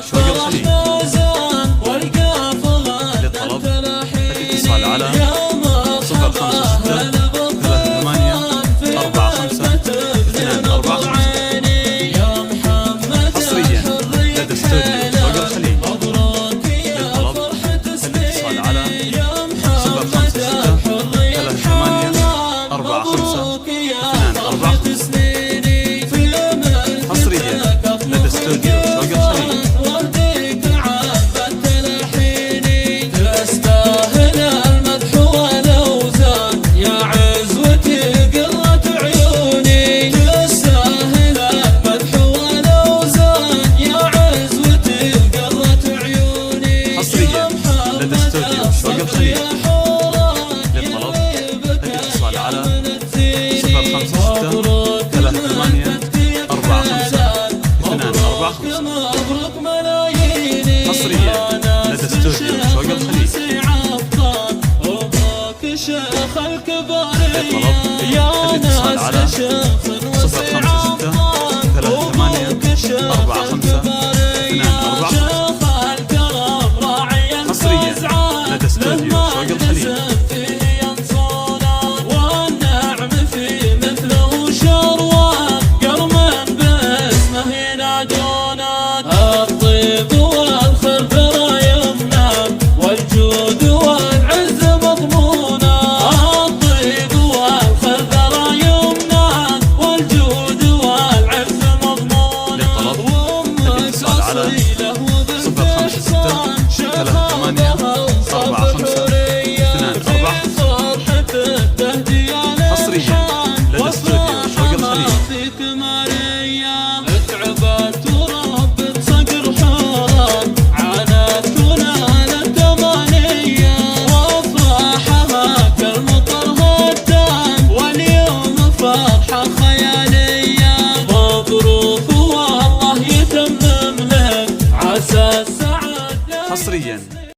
شوق الخليج. للطلب الاتصال على 056-38-45-245 حصريا لدى استوديو شوق الخليج. للطلب الاتصال على 056-38-45-245 حصريا لدى استوديو شوق الخليج. لدى استوديو شوق الخليج. للطلب الاتصال على 056-38-45-245 حصريا لدى استوديو شوق الخليج. للطلب الاتصال على